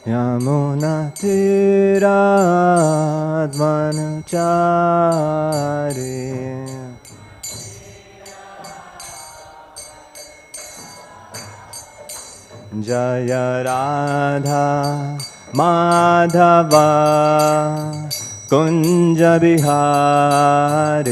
yamunatiraadvanachari Jaya Radha Madhava Kunja Bihari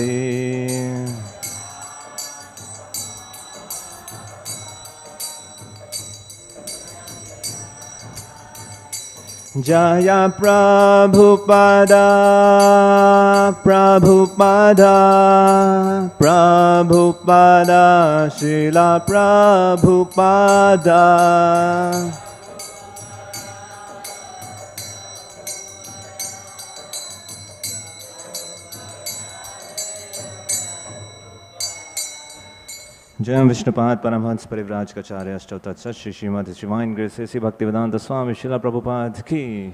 Jaya Prabhupada Prabhupada Prabhupada Srila Prabhupada Jayam Vishnupad Paramhans Parivraj Kacharya Ashtavat Sat Shri Srimad Divine Grace A.C. Bhaktivedanta Swami Srila Prabhupada Ki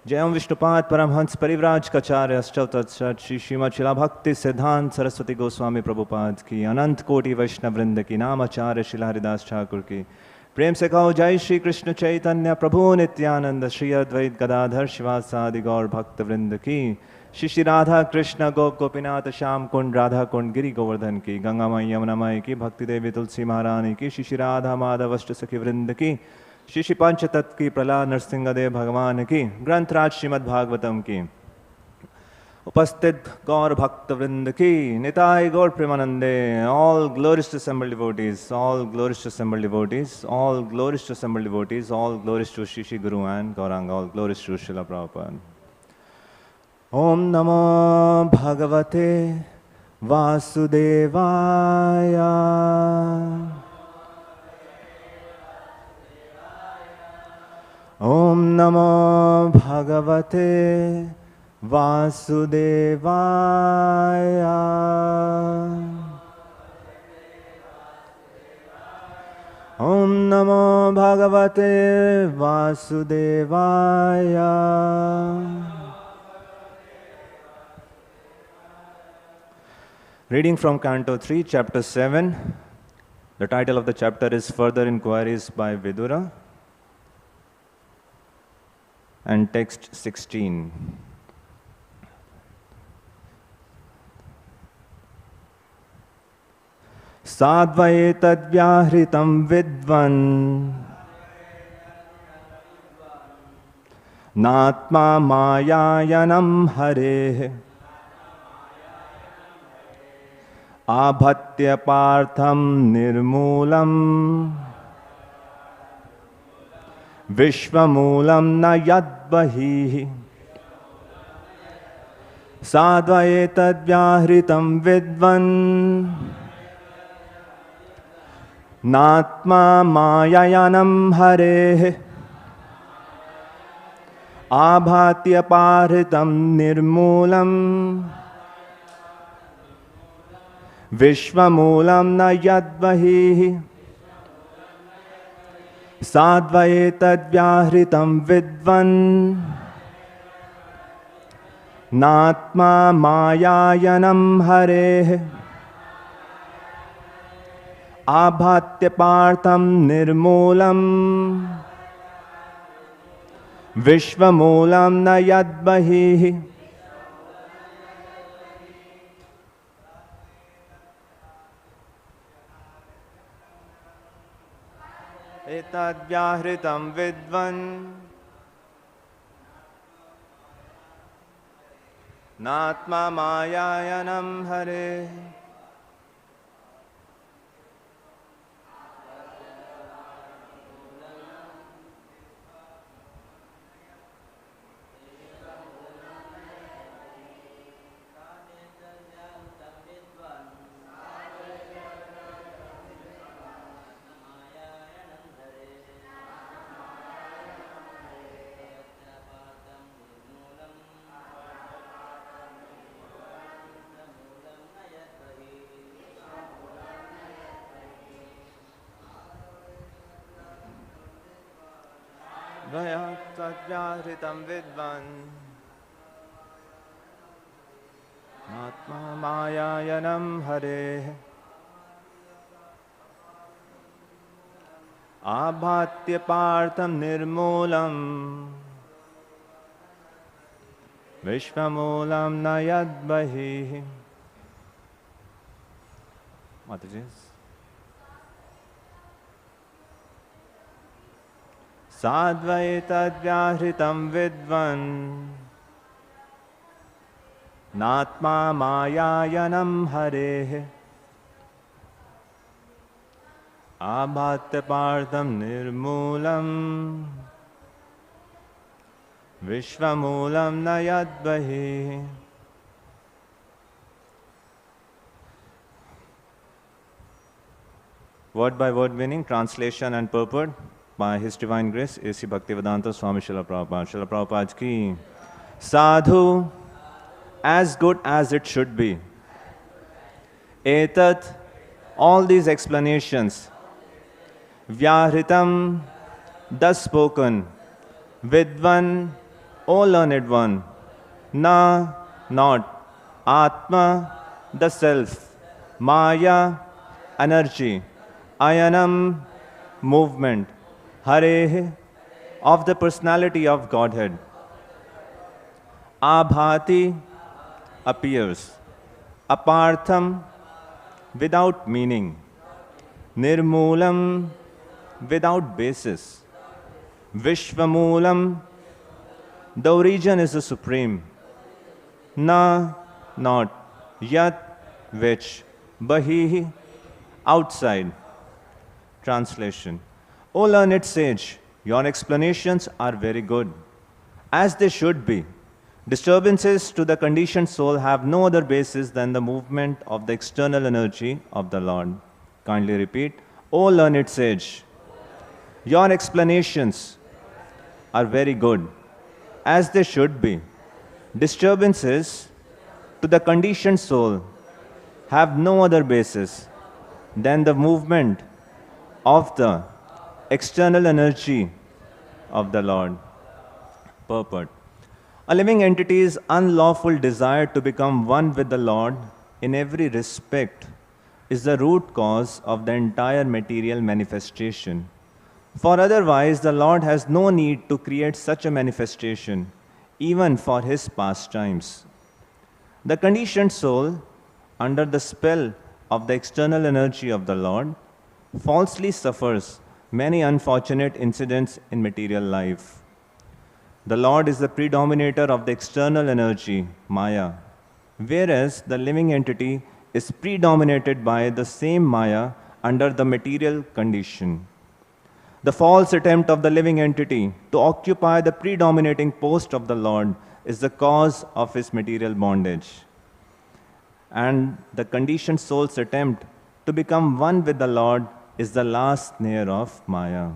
Jayam Vishnupad Paramhans Parivraj Kacharya Ashtavat Sat Shri Srimad Srila Bhakti Siddhanta Saraswati Goswami Prabhupada Ki Anant Koti Vaishnav Vrinda Ki Namacharya Srila Haridas Thakur Ki Prem se kaho Jai Shri Krishna Chaitanya Prabhu Nityananda Shri Advait Gadadhar Shivasadi Gaur Bhakta Vrinda Ki Shri Shri Radha Krishna Gop Gopinath Sham Kund Radha Kund Giri Govardhan Ki Ganga Maiya Yamuna Mai Ki Bhakti Devi Tulsi Maharani Ki Shri Shri Radha Madhav Ashta Sakhi Vrinda Ki Shri Shri Panchatat Ki Prahlad Narsingha Dev Bhagavan Ki Granth Raj Srimad Bhagavatam Ki Upasthit Gaur Bhakta Vrinda Ki Nitai Gaur Premanande All glories to assembled devotees, all glories to assembled devotees, all glories to assembled devotees, all glories to Shri Shri Guru and Gauranga, all glories to Srila Prabhupada. Om Namo Bhagavate Vasudevaya Om Namo Bhagavate Vasudevaya Om Namo Bhagavate Vasudevaya Reading from Canto 3, Chapter 7. The title of the chapter is Further Inquiries by Vidura. And text 16. Sādhv etad vyāhṛtam vidvan nātma-māyāyanaṁ hareḥ ābhāty apārtham nirmūlam viśva-mūlaṁ na yad bahiḥ sādhv etad vyāhṛtam vidvan nātma-māyāyanaṁ hareḥ ābhāty apārtham nirmūlam viśva-mūlaṁ na yad bahiḥ sādhv etad vyāhṛtam vidvan nātma-māyāyanaṁ hareḥ ābhāty apārtham nirmūlam viśva-mūlaṁ na yad bahiḥ etad vyāhṛtam vidvan nātma-māyāyanaṁ hareḥ vyāhṛtam vidvan nātma-māyāyanaṁ hareḥ ābhāty apārtham nirmūlam viśva-mūlaṁ na yad bahiḥ. Mataji. Sādhv etad vyāhṛtam vidvan nātma-māyāyanaṁ hareḥ ābhāty apārtham nirmūlam viśva-mūlaṁ na yad bahiḥ. Word by word meaning, translation and purport by His Divine Grace A.C. Bhaktivedanta Swami Srila Prabhupada. Srila Prabhupada ki sādhu, as good as it should be. Etad, all these explanations. Vyāhṛtam, thus spoken. Vidvan, O learned one. Na, not. ātma, the self. Māyā, energy. Ayanam, movement. hareḥ, of the personality of Godhead. Ābhāty, appears. Apārtham, without meaning. Nirmūlam, without basis. Viśva-mūlaṁ, the origin is the supreme. Na, not. Yat, which. Bahiḥ, outside. Translation. O learned sage, your explanations are very good, as they should be. Disturbances to the conditioned soul have no other basis than the movement of the external energy of the Lord. Kindly repeat. O learned sage, your explanations are very good, as they should be. Disturbances to the conditioned soul have no other basis than the movement of the external energy of the Lord. Purport. A living entity's unlawful desire to become one with the Lord in every respect is the root cause of the entire material manifestation. For otherwise, the Lord has no need to create such a manifestation, even for His pastimes. The conditioned soul, under the spell of the external energy of the Lord, falsely suffers many unfortunate incidents in material life. The Lord is the predominator of the external energy, māyā, whereas the living entity is predominated by the same māyā under the material condition. The false attempt of the living entity to occupy the predominating post of the Lord is the cause of his material bondage. And the conditioned soul's attempt to become one with the Lord is the last snare of māyā.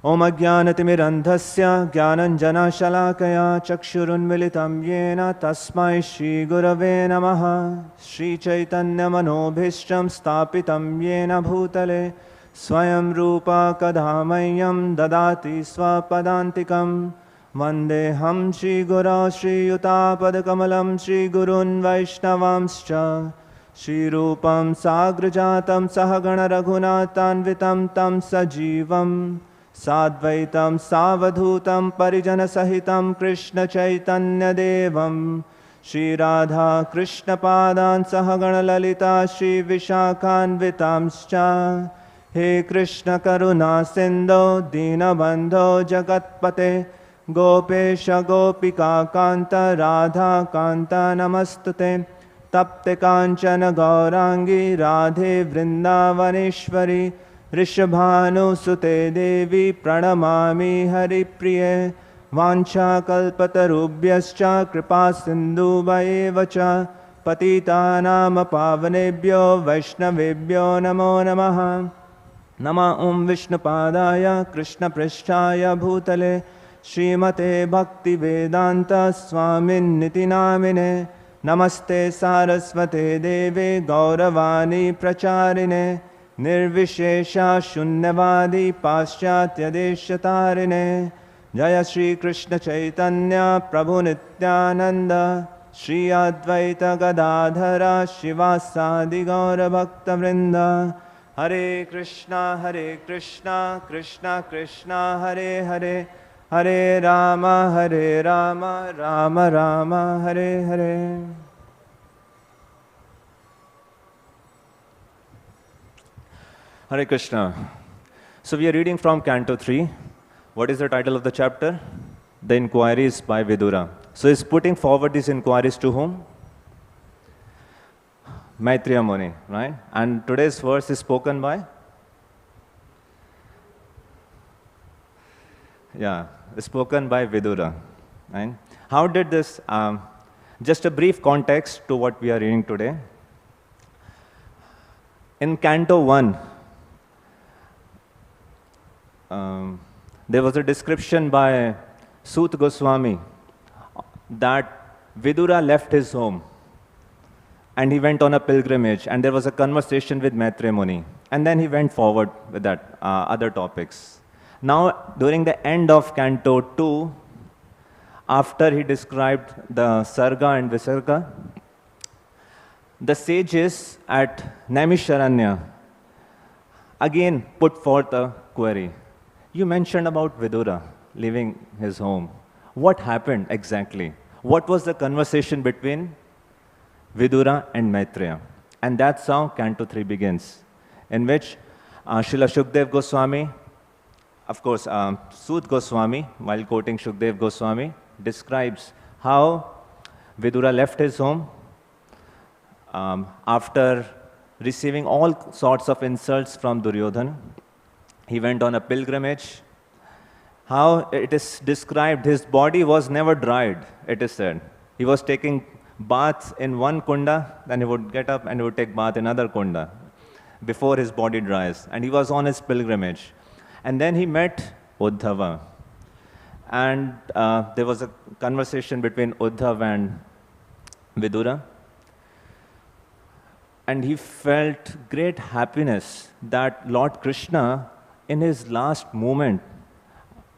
Om ajñānatimirandhasya jnānanjana shalakaya chakshurunmilitam yena tasmai Shri Gurave namaha Shri Chaitanya manobhishtam stapitam yena bhutale swayam rupa kadhamayam dadati swapadantikam vandeham Shri Guru Shri Yutapad Shri Gurun Vaishnavamscha Shri Rupam Sagrajatam Sahagana Raghunathanvitam Tam Sajivam Sadvaitam Savadhutam Parijana Sahitam Krishna Chaitanya Devam Shri Radha Krishna Padan Sahagana Lalita Shri Vishakhanvitamscha He Krishna Karuna Sindho Dinabandho Jagatpate Gopesha Gopika Kanta Radha Kanta Namastute Tapte Kanchana Gaurangi Radhe Vrindavaneshwari Rishabhanu Sute Devi Pranamami Haripriye Vancha Kalpatarubhyascha Kripa Sindhu Vaevacha Patitanam Pavanebhyo Vaishnavebhyo Namo Namaha Nama Om Vishnupadaya Krishna Prishthaya Bhutale Srimate Bhakti Vedanta Swamin Niti Namine Namaste Saraswate Deve Gauravani Pracharine Nirvishesha Shunyavadi Paschatya Deshatarine Jaya Shri Krishna Chaitanya Prabhu Nityananda Shri Advaita Gadadhara Shivasadi Gaura Bhakta Vrinda Hare Krishna, Krishna Krishna, Hare Hare, Hare Rama, Rama Rama, Hare Hare. Hare Krishna. So we are reading from Canto 3. What is the title of the chapter? The Inquiries by Vidura. So he's putting forward these inquiries to whom? Maitreya Muni, right? And today's verse is spoken by? Yeah, spoken by Vidura. Right? How did this, just a brief context to what we are reading today. In Canto 1, there was a description by Sut Goswami that Vidura left his home and he went on a pilgrimage, and there was a conversation with Maitreya Muni, and then he went forward with that other topics. Now, during the end of Canto 2, after he described the Sarga and Visarga, the sages at Naimisharanya again put forth a query. You mentioned about Vidura leaving his home. What happened exactly? What was the conversation between Vidura and Maitreya? And that's how Canto 3 begins, in which Srila Shukdev Goswami, of course, Sut Goswami, while quoting Shukdev Goswami, describes how Vidura left his home after receiving all sorts of insults from Duryodhana. He went on a pilgrimage. How it is described, his body was never dried, it is said. He was taking baths in one kunda, then he would get up and he would take bath in another kunda before his body dries. And he was on his pilgrimage. And then he met Uddhava. And there was a conversation between Uddhava and Vidura. And he felt great happiness that Lord Krishna, in his last moment,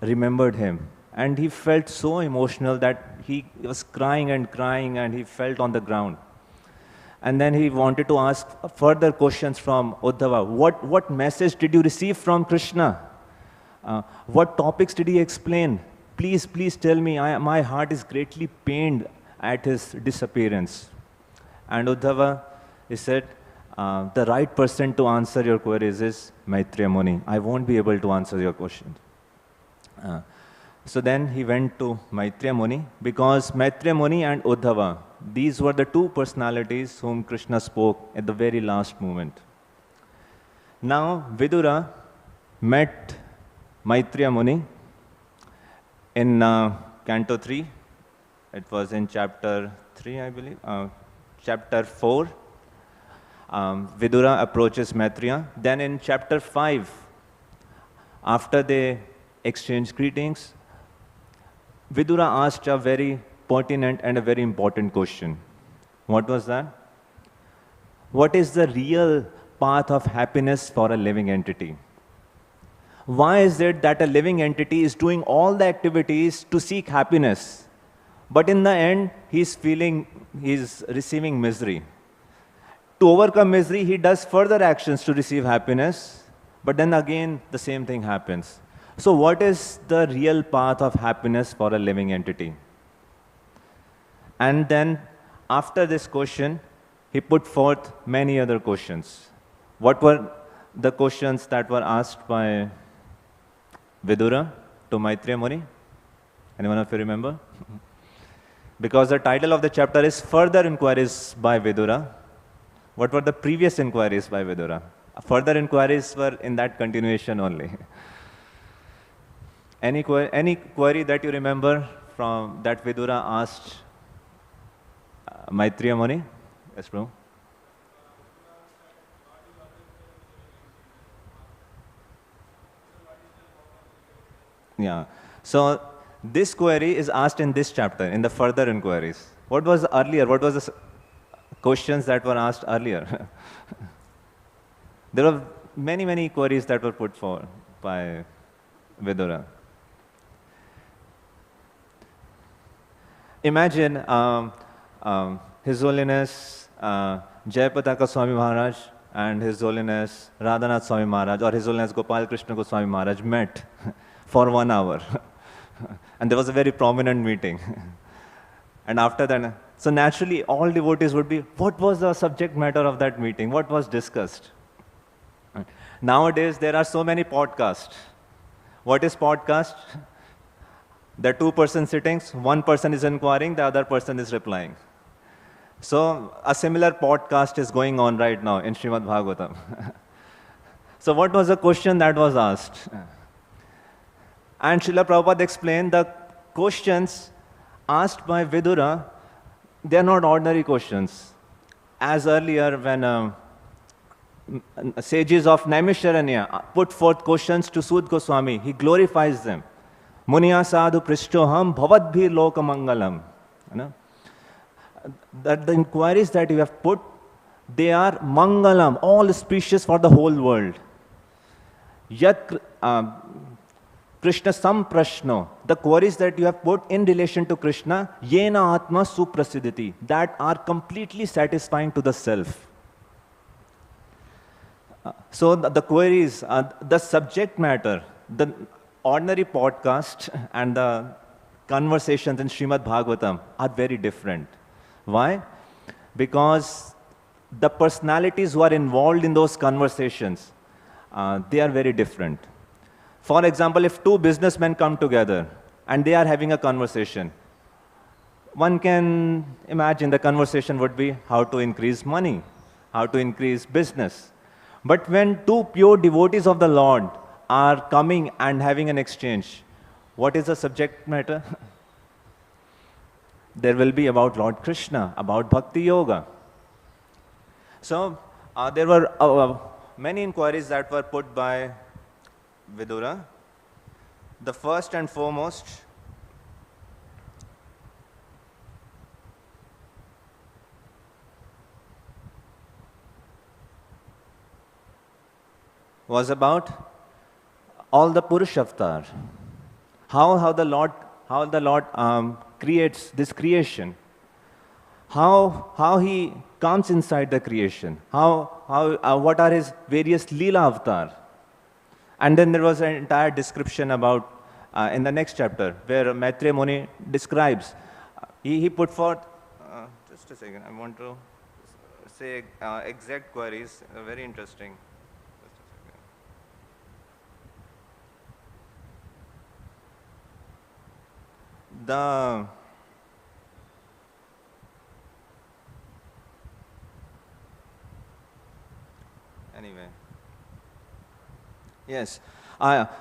remembered him. And he felt so emotional that he was crying and he felt on the ground. And then he wanted to ask further questions from Uddhava. What message did you receive from Krishna? What topics did he explain? Please tell me. My heart is greatly pained at his disappearance. And Uddhava, he said, the right person to answer your queries is Maitreya Muni. I won't be able to answer your questions. So then he went to Maitreya Muni, because Maitreya Muni and Uddhava, these were the two personalities whom Krishna spoke at the very last moment. Now Vidura met Maitreya Muni in Canto 3. It was in chapter 3, I believe. Chapter 4, Vidura approaches Maitreya. Then in chapter 5, after they exchanged greetings, Vidura asked a very pertinent and a very important question. What was that? What is the real path of happiness for a living entity? Why is it that a living entity is doing all the activities to seek happiness, but in the end, he's receiving misery? To overcome misery, he does further actions to receive happiness, but then again, the same thing happens. So what is the real path of happiness for a living entity? And then, after this question, he put forth many other questions. What were the questions that were asked by Vidura to Maitreya Muni? Anyone of you remember? Because the title of the chapter is Further Inquiries by Vidura. What were the previous inquiries by Vidura? Further inquiries were in that continuation only. Any query that you remember from that Vidura asked Maitreya Muni? Yes, bro. Yeah. So this query is asked in this chapter, in the further inquiries. What was earlier? What was the questions that were asked earlier? There were many queries that were put forward by Vidura. Imagine His Holiness Jayapataka Swami Maharaj and His Holiness Radhanath Swami Maharaj or His Holiness Gopal Krishna Goswami Maharaj met for 1 hour. And there was a very prominent meeting. And after that, so naturally all devotees would be, what was the subject matter of that meeting? What was discussed? Nowadays there are so many podcasts. What is podcast? There are 2 persons sitting, one person is inquiring, the other person is replying. So a similar podcast is going on right now in Srimad Bhagavatam. So what was the question that was asked? And Srila Prabhupada explained the questions asked by Vidura, they are not ordinary questions. As earlier when sages of Naimisharanya put forth questions to Sud Goswami, he glorifies them. Muniya sādhu prishtoham bhavadbhi loka mangalam. You know? That the inquiries that you have put, they are mangalam, all auspicious for the whole world. Yat Krishna samprashno, the queries that you have put in relation to Krishna, yena ātma suprasidhiti, that are completely satisfying to the self. So the queries, the subject matter, the ordinary podcast and the conversations in Srimad Bhagavatam are very different. Why? Because the personalities who are involved in those conversations, they are very different. For example, if 2 businessmen come together and they are having a conversation, one can imagine the conversation would be how to increase money, how to increase business. But when 2 pure devotees of the Lord are coming and having an exchange, what is the subject matter? There will be about Lord Krishna, about Bhakti Yoga. So there were many inquiries that were put by Vidura. The first and foremost was about all the Purush avatar. How the Lord creates this creation. How He comes inside the creation. What are His various Leela avatar. And then there was an entire description about, in the next chapter, where Maitreya Muni describes, he put forth, just a second, I want to say exact queries, very interesting. Just a second. Anyway. Yes.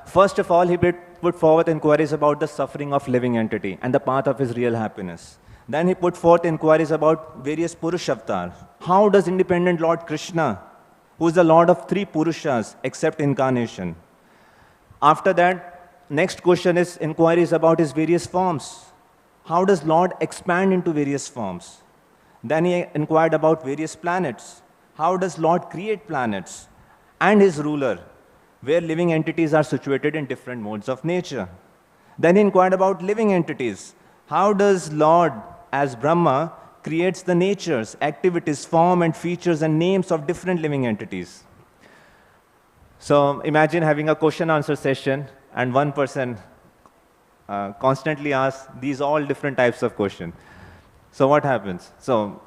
First of all, he put forward inquiries about the suffering of living entity and the path of his real happiness. Then he put forth inquiries about various Purush avatars. How does independent Lord Krishna, who is the Lord of 3 Purushas, accept incarnation? After that, next question is inquiries about his various forms. How does Lord expand into various forms? Then he inquired about various planets. How does Lord create planets? And his ruler, where living entities are situated in different modes of nature. Then he inquired about living entities. How does Lord, as Brahma, creates the natures, activities, form and features and names of different living entities? So imagine having a question-answer session and one person constantly asks these all different types of questions. So what happens? So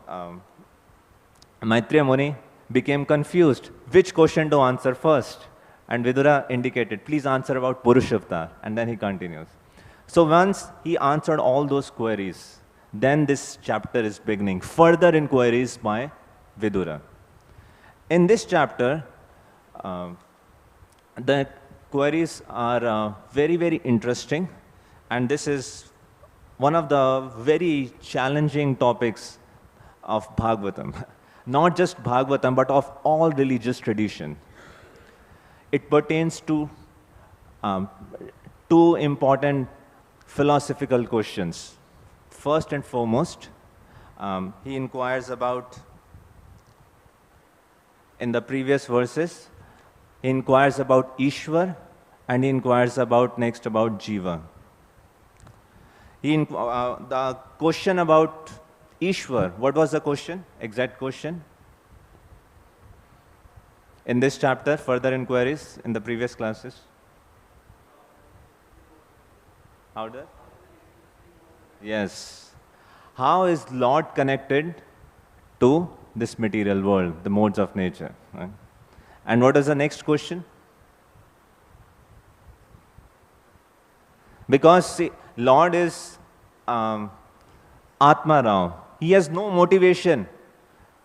Maitreya Muni became confused. Which question to answer first? And Vidura indicated, please answer about Purush avatar. And then he continues. So once he answered all those queries, then this chapter is beginning. Further inquiries by Vidura. In this chapter, the queries are very, very interesting. And this is one of the very challenging topics of Bhagavatam. Not just Bhagavatam, but of all religious tradition. It pertains to 2 important philosophical questions. First and foremost, he inquires about, in the previous verses, he inquires about Ishwar and he inquires about next about Jiva. The question about Ishwar, what was the question? Exact question? In this chapter, further inquiries in the previous classes? How does? Yes. How is Lord connected to this material world, the modes of nature? Right? And what is the next question? Because see, Lord is ātma. He has no motivation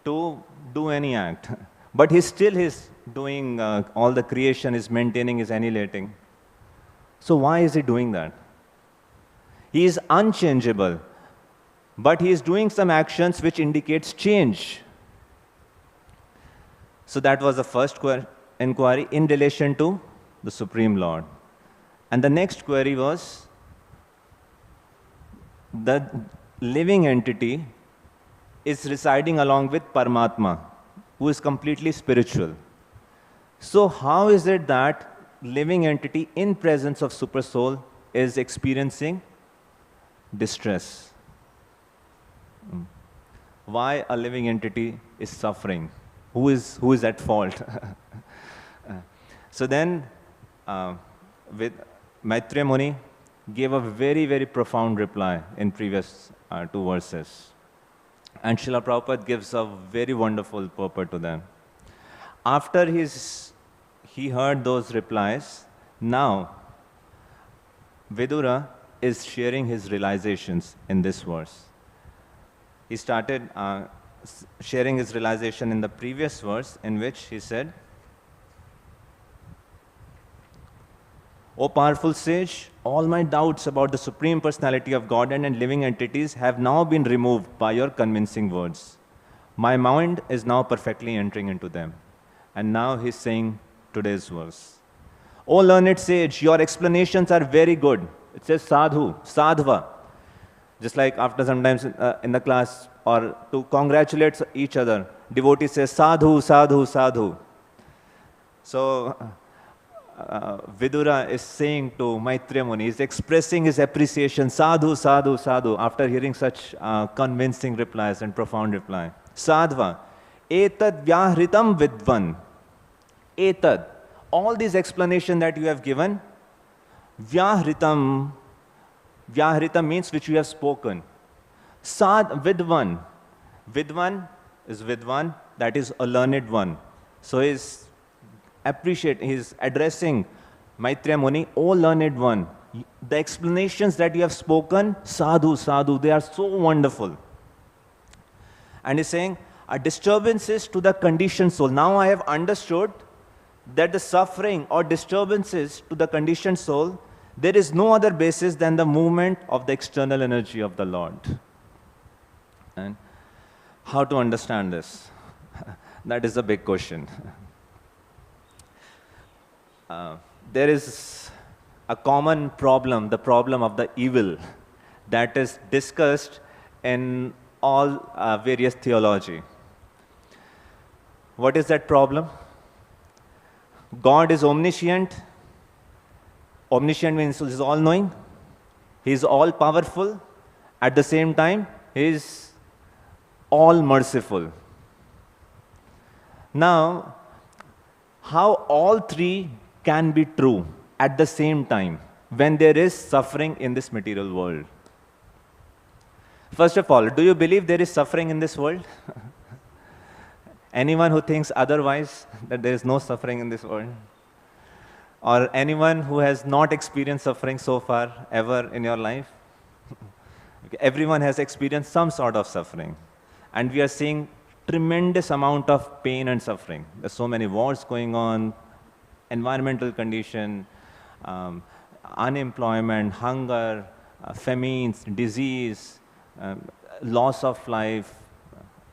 to do any act, but he still is doing all the creation, is maintaining, is annihilating. So why is he doing that? He is unchangeable, but he is doing some actions which indicates change. So that was the first inquiry in relation to the Supreme Lord. And the next query was, the living entity is residing along with Paramatma, who is completely spiritual. So how is it that living entity in presence of Supersoul is experiencing distress? Why a living entity is suffering? Who is at fault? So then, with Maitreya Muni gave a very, very profound reply in previous 2 verses. And Srila Prabhupada gives a very wonderful purport to them. After he heard those replies, now Vidura is sharing his realizations in this verse. He started sharing his realization in the previous verse, in which he said, "O powerful sage, all my doubts about the Supreme Personality of Godhead and living entities have now been removed by your convincing words. My mind is now perfectly entering into them." And now he's saying today's verse. "O learned sage, your explanations are very good." It says sādhu, sādhva. Just like after sometimes in the class, or to congratulate each other, devotee says sādhu, sādhu, sādhu. So Vidura is saying to Maitreya Muni, is expressing his appreciation, sādhu, sādhu, sādhu, after hearing such convincing replies and profound reply. Sādhva, etad vyāhṛtam vidvan. Etad, all these explanations that you have given, vyāhṛtam, vyāhṛtam means which you have spoken. Vidvan, vidvan is vidvan, that is a learned one. So he's addressing Maitreya Muni, "O learned one, the explanations that you have spoken, sādhu, sādhu, they are so wonderful." And he's saying, disturbances to the conditioned soul. Now I have understood that the suffering or disturbances to the conditioned soul, there is no other basis than the movement of the external energy of the Lord. And how to understand this? That is a big question. There is a common problem, the problem of the evil, that is discussed in all various theology. What is that problem? God is omniscient. Omniscient means he is all-knowing. He is all-powerful. At the same time, he is all-merciful. Now, how all three can be true at the same time when there is suffering in this material world? First of all, do you believe there is suffering in this world? Anyone who thinks otherwise, that there is no suffering in this world? Or anyone who has not experienced suffering so far, ever in your life? Okay. Everyone has experienced some sort of suffering. And we are seeing tremendous amount of pain and suffering. There's so many wars going on, environmental condition, unemployment, hunger, famines, disease, loss of life,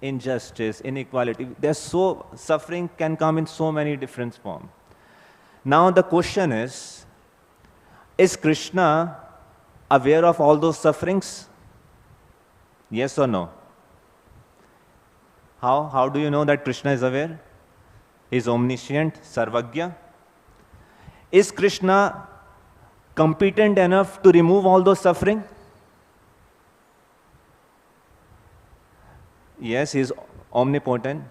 injustice, inequality. Suffering can come in so many different forms. Now the question is Krishna aware of all those sufferings? Yes or no? How do you know that Krishna is aware? He is omniscient, sarvagya. Is Krishna competent enough to remove all those suffering? Yes, he is omnipotent.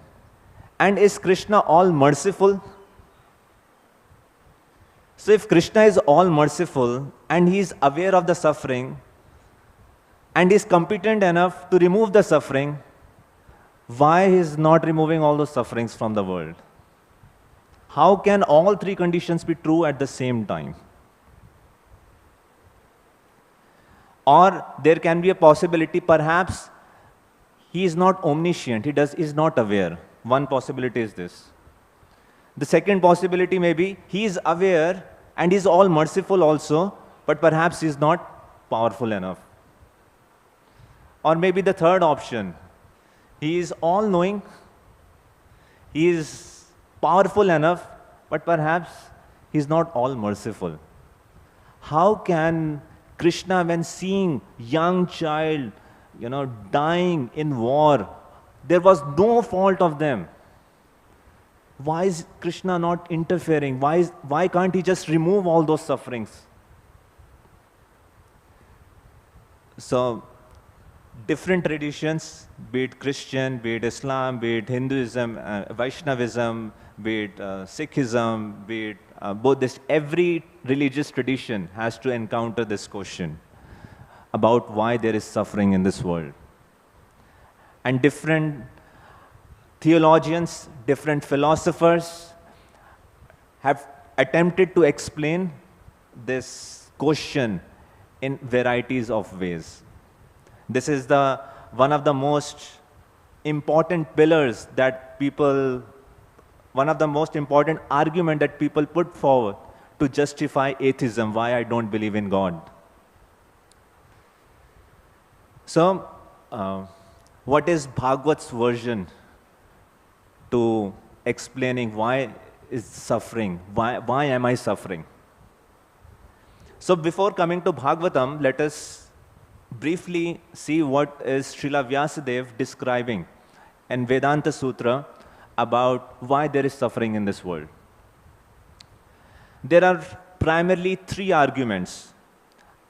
And is Krishna all merciful? So if Krishna is all merciful and he is aware of the suffering and is competent enough to remove the suffering, why he is not removing all those sufferings from the world? How can all three conditions be true at the same time? Or there can be a possibility, perhaps he is not omniscient, he is not aware. One possibility is this. The second possibility may be he is aware and is all merciful also, but perhaps he is not powerful enough. Or maybe the third option, he is all knowing, he is powerful enough, but perhaps he is not all merciful. How can Krishna, when seeing young child, dying in war, there was no fault of them. Why is Krishna not interfering? Why can't he just remove all those sufferings? So, different traditions, be it Christian, be it Islam, be it Hinduism, Vaishnavism, be it Sikhism, be it Buddhist, every religious tradition has to encounter this question about why there is suffering in this world. And different theologians, different philosophers have attempted to explain this question in varieties of ways. This is one of the most important pillars that one of the most important argument that people put forward to justify atheism, why I don't believe in God. So, what is Bhagavat's version to explaining why is suffering, why am I suffering? So before coming to Bhagavatam, let us briefly see what is Srila Vyasadeva describing in Vedanta Sutra about why there is suffering in this world. There are primarily three arguments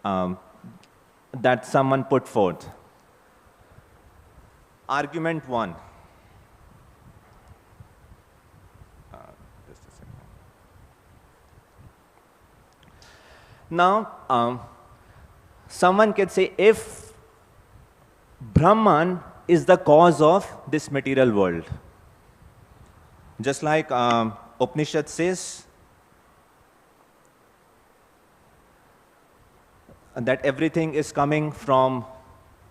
that someone put forth. Argument one. Just a second. Now, someone can say if Brahman is the cause of this material world, just like Upanishad says that everything is coming from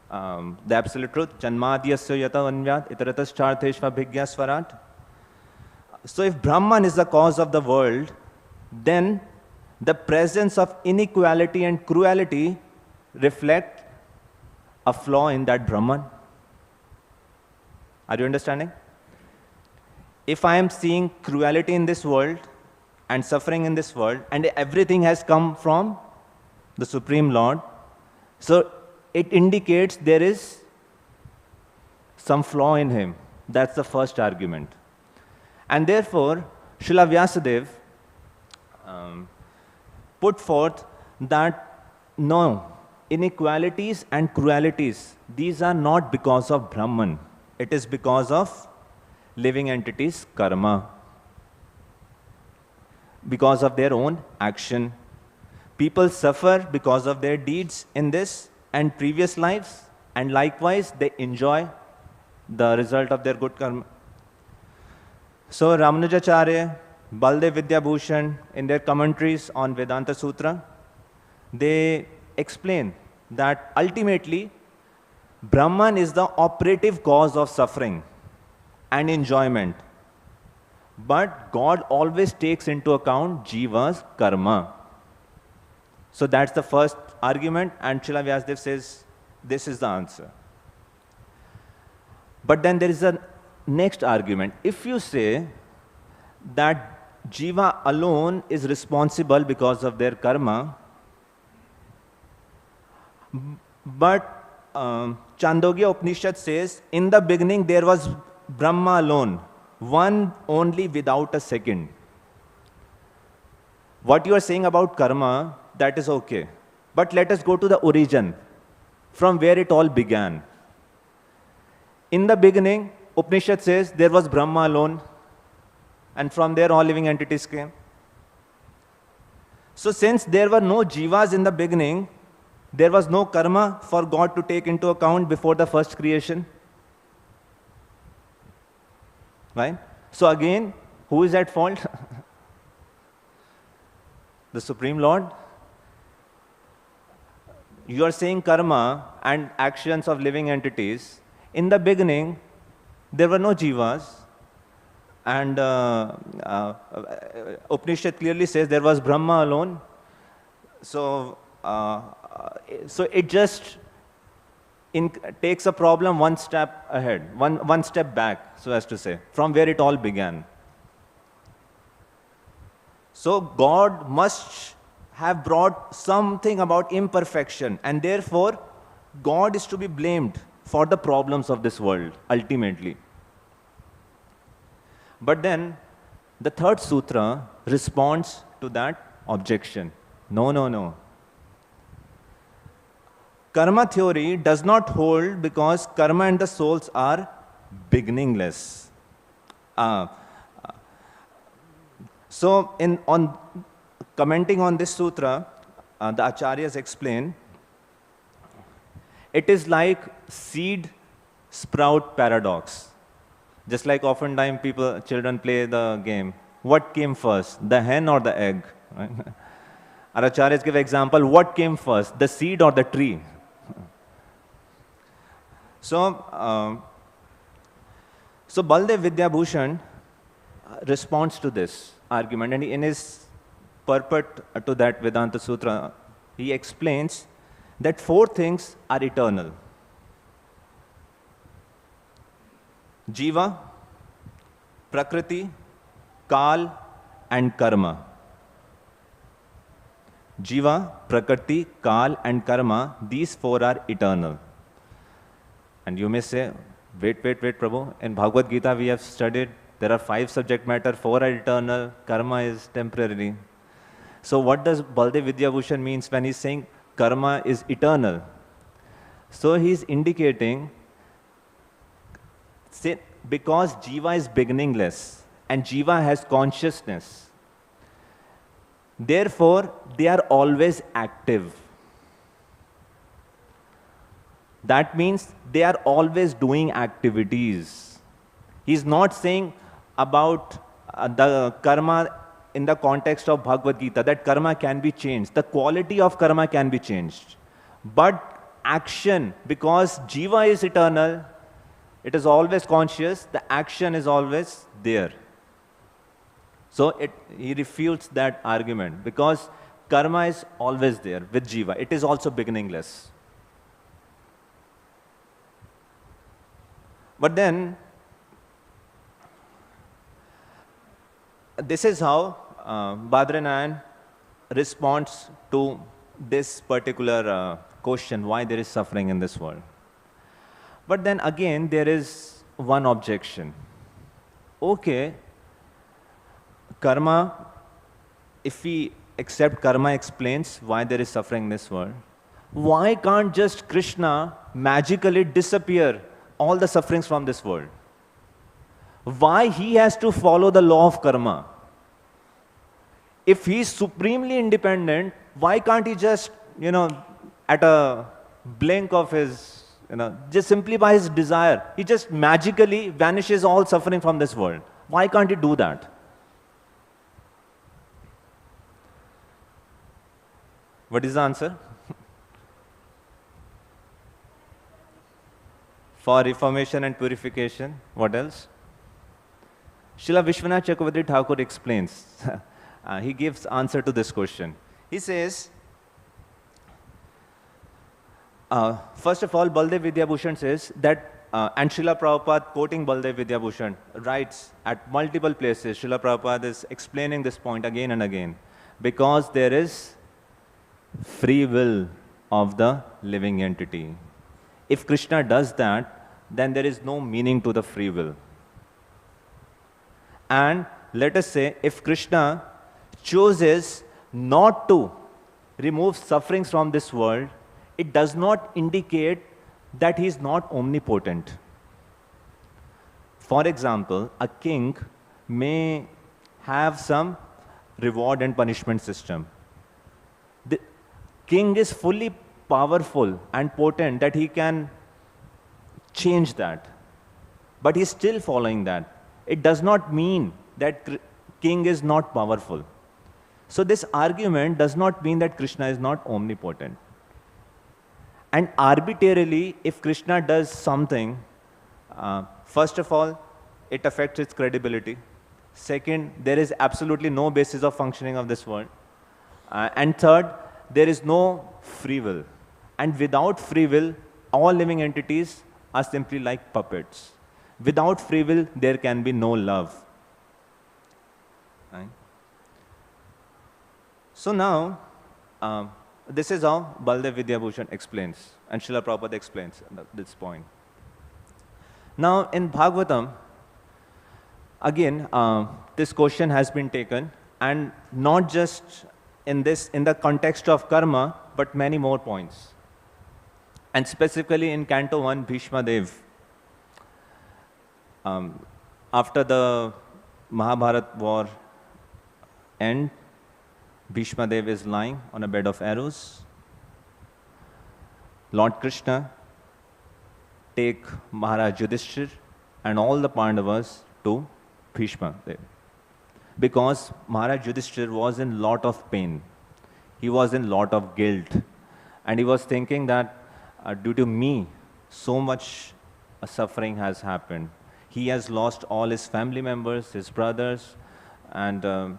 the absolute truth, janmadhyasya yata anvyat itarataschartheshva swarat. So if Brahman is the cause of the world, then the presence of inequality and cruelty reflect a flaw in that Brahman. Are you understanding? If I am seeing cruelty in this world and suffering in this world, and everything has come from the Supreme Lord, so it indicates there is some flaw in him. That's the first argument. And therefore, Srila Vyasadeva put forth that no, inequalities and cruelties, these are not because of Brahman. It is because of living entities' karma, because of their own action. People suffer because of their deeds in this and previous lives, and likewise they enjoy the result of their good karma. So Ramanujacharya, Baldev Vidyabhushan, in their commentaries on Vedanta Sutra, they explain that ultimately Brahman is the operative cause of suffering and enjoyment. But God always takes into account Jiva's karma. So that's the first argument, and Srila Vyasadeva says this is the answer. But then there is a next argument. If you say that Jiva alone is responsible because of their karma, but Chandogya Upanishad says, in the beginning there was Brahma alone, one only without a second. What you are saying about karma, that is okay. But let us go to the origin, from where it all began. In the beginning, Upanishad says there was Brahma alone, and from there all living entities came. So since there were no jivas in the beginning, there was no karma for God to take into account before the first creation. Right? So again, who is at fault? The Supreme Lord. You are saying karma and actions of living entities. In the beginning, there were no jivas, and Upanishad clearly says there was Brahma alone. So it just takes a problem one step ahead, one step back, so as to say, from where it all began. So God must have brought something about imperfection, and therefore God is to be blamed for the problems of this world, ultimately. But then, the third sutra responds to that objection. No, no, no. Karma theory does not hold because karma and the souls are beginningless. So, on commenting on this sutra, the acharyas explain, it is like seed-sprout paradox. Just like oftentimes children play the game. What came first, the hen or the egg? Right? Our acharyas give example, what came first, the seed or the tree? So Baldev Vidyabhushan responds to this argument, and in his purport to that Vedanta Sutra, he explains that 4 things are eternal. Jiva, Prakriti, Kal, and Karma. Jiva, Prakriti, Kal, and Karma, these 4 are eternal. And you may say, wait, Prabhu, in Bhagavad Gita we have studied, there are 5 subject matter, 4 are eternal, Karma is temporary. So what does Baldev Vidyabhushan means when he's saying karma is eternal? So he's indicating, because jiva is beginningless and jiva has consciousness, therefore they are always active. That means they are always doing activities. He's not saying about the karma in the context of Bhagavad Gita, that karma can be changed. The quality of karma can be changed. But action, because jiva is eternal, it is always conscious, the action is always there. So he refutes that argument, because karma is always there with jiva. It is also beginningless. But then, this is how Bhadranayan responds to this particular question, why there is suffering in this world. But then again, there is one objection. Okay, karma, if we accept karma explains why there is suffering in this world, why can't just Krishna magically disappear all the sufferings from this world? Why he has to follow the law of karma? If he is supremely independent, why can't he just, at a blink of his, just simply by his desire, he just magically vanishes all suffering from this world? Why can't he do that? What is the answer? For reformation and purification, what else? Srila Vishwanath Chakravarti Thakur explains. He gives answer to this question. He says, first of all, Baldev Vidyabhushan says that, and Srila Prabhupada, quoting Baldev Vidyabhushan, writes at multiple places, Srila Prabhupada is explaining this point again and again, because there is free will of the living entity. If Krishna does that, then there is no meaning to the free will. And let us say, if Krishna chooses not to remove sufferings from this world, it does not indicate that he is not omnipotent. For example, a king may have some reward and punishment system. The king is fully powerful and potent that he can change that. But he's still following that. It does not mean that king is not powerful. So this argument does not mean that Krishna is not omnipotent. And arbitrarily, if Krishna does something, first of all, it affects its credibility. Second, there is absolutely no basis of functioning of this world. And third, there is no free will. And without free will, all living entities are simply like puppets. Without free will, there can be no love. Right? So now, this is how Baldev Vidyabhushan explains, and Srila Prabhupada explains this point. Now, in Bhagavatam, again, this question has been taken, and not just in the context of karma, but many more points. And specifically in Canto 1, Bhishma Dev, after the Mahabharata war end, Bhishma Dev is lying on a bed of arrows. Lord Krishna take Maharaj Yudhishthir and all the Pandavas to Bhishma Dev. Because Maharaj Yudhishthir was in lot of pain. He was in lot of guilt. And he was thinking that due to me, so much suffering has happened. He has lost all his family members, his brothers, and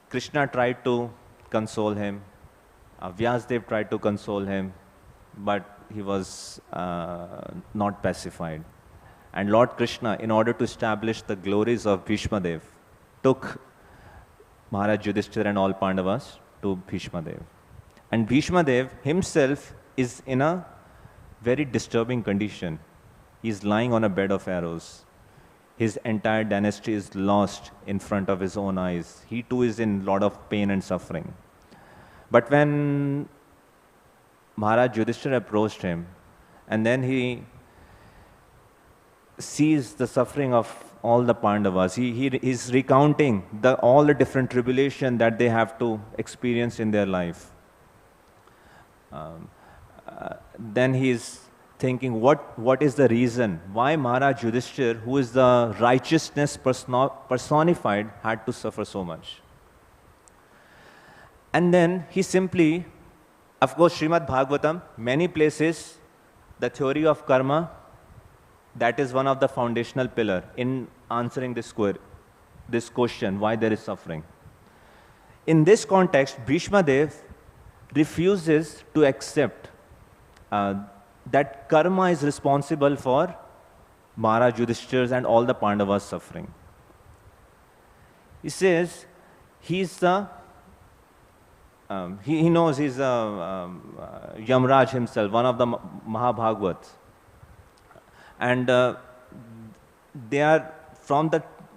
Krishna tried to console him. Vyasdev tried to console him, but he was not pacified. And Lord Krishna, in order to establish the glories of Bhishma Dev, took Maharaj Yudhishthira and all Pandavas to Bhishma Dev. And Bhishma Dev himself is in a very disturbing condition. He is lying on a bed of arrows. His entire dynasty is lost in front of his own eyes. He too is in a lot of pain and suffering. But when Maharaj Yudhishthira approached him, and then he sees the suffering of all the Pandavas, he is recounting all the different tribulation that they have to experience in their life. Then he is thinking, what is the reason why Maharaj Yudhishthira, who is the righteousness personified, had to suffer so much? And then he simply, of course, Srimad Bhagavatam, many places, the theory of karma, that is one of the foundational pillar in answering this question, why there is suffering. In this context, Bhishma Dev refuses to accept that karma is responsible for Maharaj Yudhishthira's and all the Pandavas' suffering. He says he's the he knows he's Yamraj himself, one of the Mahabhagavats, and they are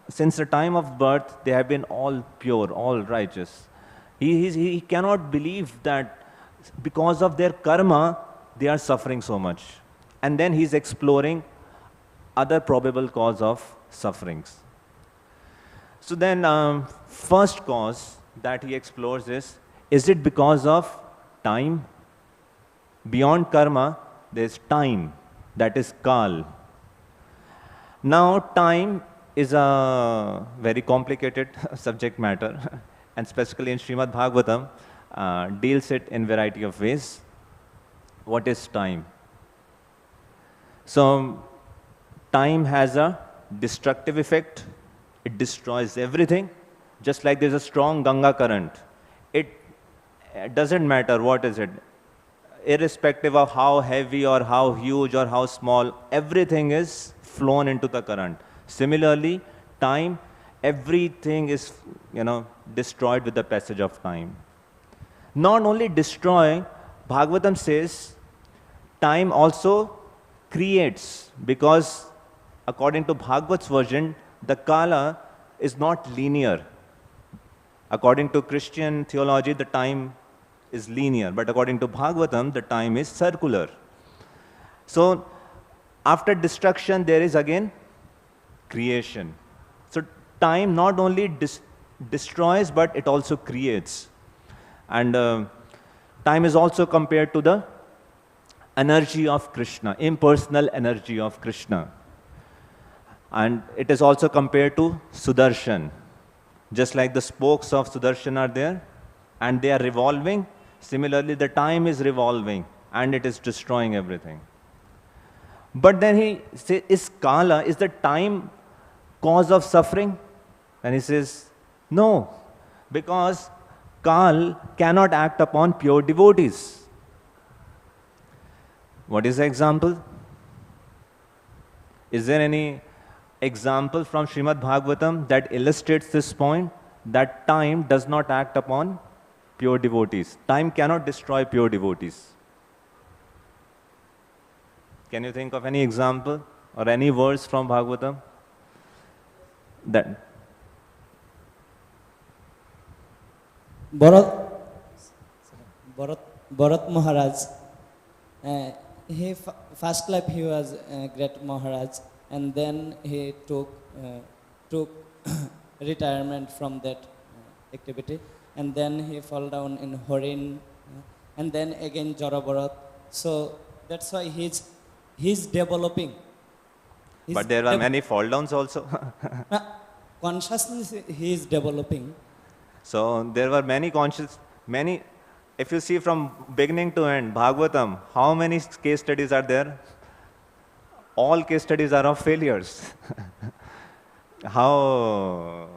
since the time of birth they have been all pure, all righteous. He cannot believe that because of their karma they are suffering so much. And then he's exploring other probable cause of sufferings. So then, first cause that he explores is it because of time? Beyond karma, there's time, that is kal. Now, time is a very complicated subject matter, and specifically in Srimad Bhagavatam, deals it in variety of ways. What is time? So, time has a destructive effect. It destroys everything. Just like there's a strong Ganga current. It doesn't matter what is it. Irrespective of how heavy or how huge or how small, everything is flown into the current. Similarly, time, everything is destroyed with the passage of time. Not only destroy, Bhagavatam says, time also creates, because according to Bhagavat's version, the kala is not linear. According to Christian theology, the time is linear, but according to Bhagavatam, the time is circular. So, after destruction, there is again creation. So time not only destroys, but it also creates. And time is also compared to the energy of Krishna, impersonal energy of Krishna. And it is also compared to Sudarshan. Just like the spokes of Sudarshan are there, and they are revolving, similarly the time is revolving, and it is destroying everything. But then he says, is Kala, is the time cause of suffering? And he says, no, because Kal cannot act upon pure devotees. What is the example? Is there any example from Srimad Bhagavatam that illustrates this point, that time does not act upon pure devotees? Time cannot destroy pure devotees. Can you think of any example or any verse from Bhagavatam? That Bharat Maharaj, first life he was a great Maharaj, and then he took retirement from that activity, and then he fell down in Horin, and then again Jara Bharat. So that's why he's developing. But there are many fall downs also. Consciousness he is developing. So there were many if you see from beginning to end, Bhagavatam, how many case studies are there? All case studies are of failures. How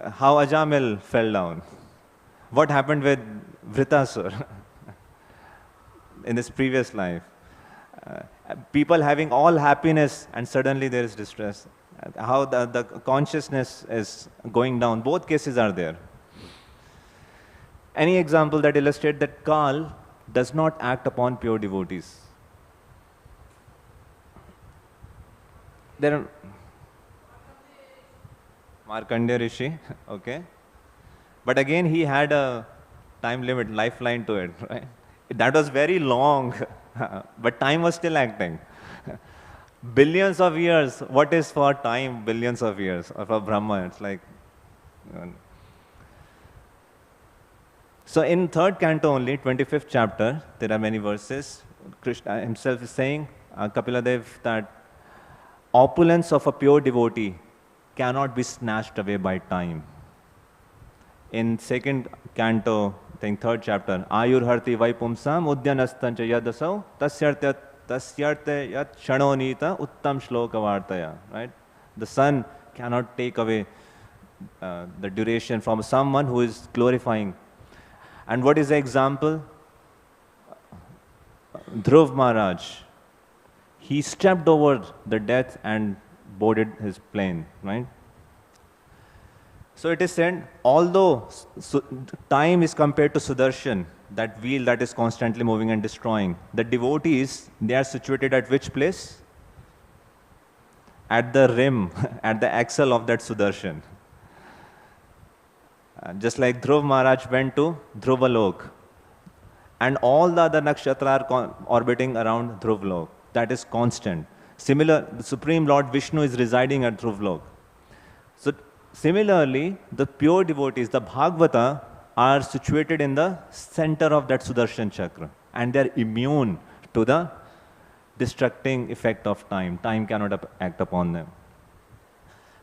Ajamil fell down. What happened with Vritasur in his previous life? People having all happiness and suddenly there is distress. How the consciousness is going down. Both cases are there. Any example that illustrates that Kal does not act upon pure devotees? There are Markandeya Rishi, okay. But again, he had a time limit, lifeline to it, right? That was very long, but time was still acting. Billions of years, what is for time, billions of years? Or for Brahma, it's like... So in third canto only, 25th chapter, there are many verses. Krishna himself is saying, Kapiladev, that opulence of a pure devotee cannot be snatched away by time. In second canto, I think third chapter, Ayurharti vaipumsam udyanastan cha yadasau tasyarte yat shanonita uttam shloka vartaya. Right? The sun cannot take away the duration from someone who is glorifying. And what is the example? Dhruv Maharaj. He stepped over the death and boarded his plane, right? So it is said, although time is compared to Sudarshan, that wheel that is constantly moving and destroying, the devotees, they are situated at which place? At the rim, at the axle of that Sudarshan. Just like Dhruv Maharaj went to Dhruvalok, and all the other nakshatra are orbiting around Dhruvalok. That is constant. Similar, the Supreme Lord Vishnu is residing at Dhruvalok. So similarly, the pure devotees, the Bhagavata, are situated in the center of that Sudarshan chakra, and they are immune to the destructing effect of time. Time cannot act upon them.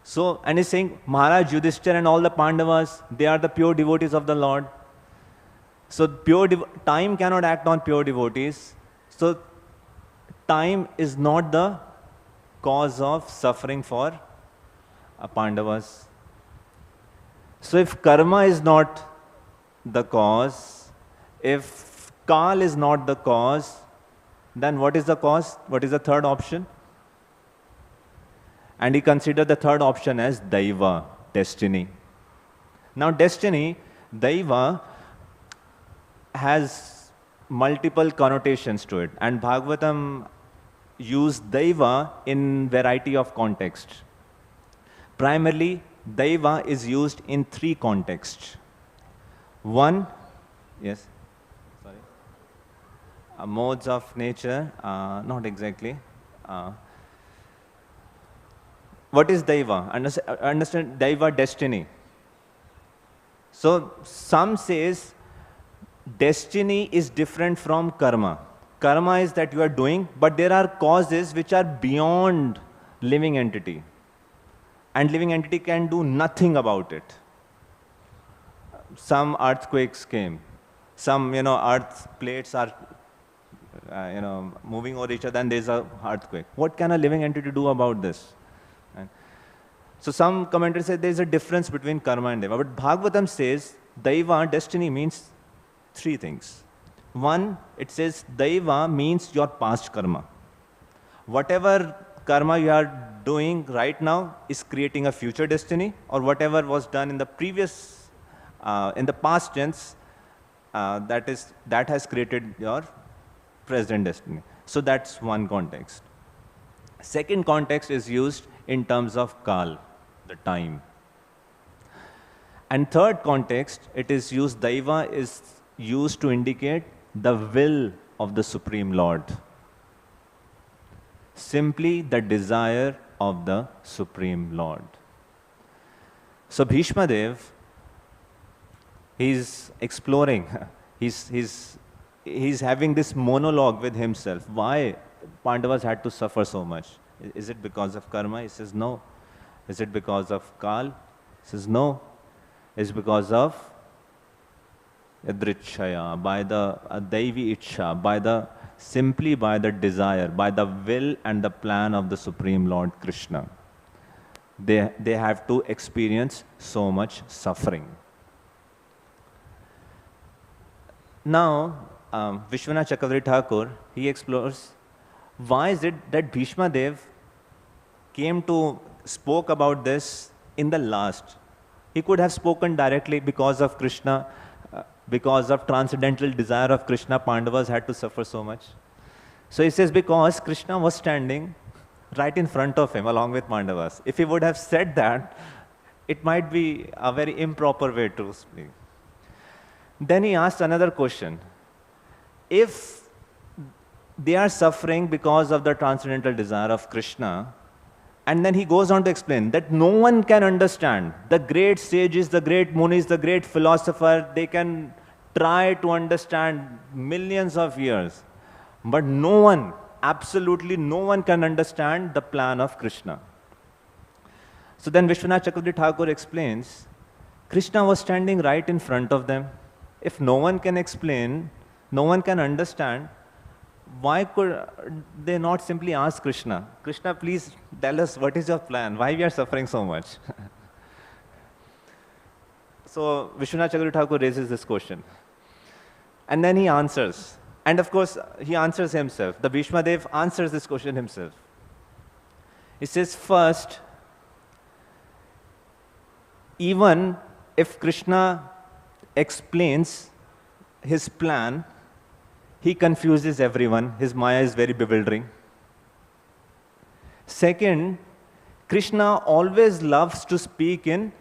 So, and he's saying, Maharaj Yudhishthira and all the Pandavas, they are the pure devotees of the Lord. So, time cannot act on pure devotees. So, time is not the cause of suffering for Pandavas. So, if karma is not the cause, if Kal is not the cause, then what is the cause? What is the third option? And he considered the third option as Daiva, destiny. Now destiny, Daiva, has multiple connotations to it. And Bhagavatam used Daiva in variety of contexts. Primarily, Daiva is used in three contexts. One, yes, sorry, modes of nature, not exactly. what is Daiva? Understand Daiva, destiny. So some says destiny is different from karma. Karma is that you are doing, but there are causes which are beyond living entity. And living entity can do nothing about it. Some earthquakes came. Some, earth plates are, moving over each other and there's an earthquake. What can a living entity do about this? Right? So some commentators say there's a difference between karma and daiva. But Bhagavatam says daiva, destiny, means three things. One, it says daiva means your past karma. Whatever karma you are doing right now is creating a future destiny, or whatever was done in the previous, in the past tense, that has created your present destiny. So that's one context. Second context is used in terms of kal, the time. And third context, it is used, daiva is used to indicate the will of the Supreme Lord. Simply the desire of the Supreme Lord. So Bhishma Dev, he's exploring, he's having this monologue with himself. Why Pandavas had to suffer so much? Is it because of karma? He says no. Is it because of kal? He says no. It's because of yadrichaya, by the daivi ichha, simply by the desire, by the will and the plan of the Supreme Lord Krishna. They have to experience so much suffering. Now, Vishwanath Chakravarti Thakur, he explores why is it that Bhishma Dev spoke about this in the last. He could have spoken directly because of Krishna, because of transcendental desire of Krishna, Pandavas had to suffer so much. So he says because Krishna was standing right in front of him along with Pandavas. If he would have said that, it might be a very improper way to speak. Then he asked another question. If they are suffering because of the transcendental desire of Krishna, and then he goes on to explain that no one can understand. The great sages, the great munis, the great philosopher, they can try to understand millions of years. But no one, absolutely no one can understand the plan of Krishna. So then Vishwanath Chakravarti Thakur explains, Krishna was standing right in front of them. If no one can explain, no one can understand, why could they not simply ask Krishna, Krishna, please tell us what is your plan, why we are suffering so much? So Vishwanath Chakravarti Thakur raises this question. And then he answers. And of course, he answers himself. The Bhishma Dev answers this question himself. He says, first, even if Krishna explains his plan, he confuses everyone. His Maya is very bewildering. Second, Krishna always loves to speak in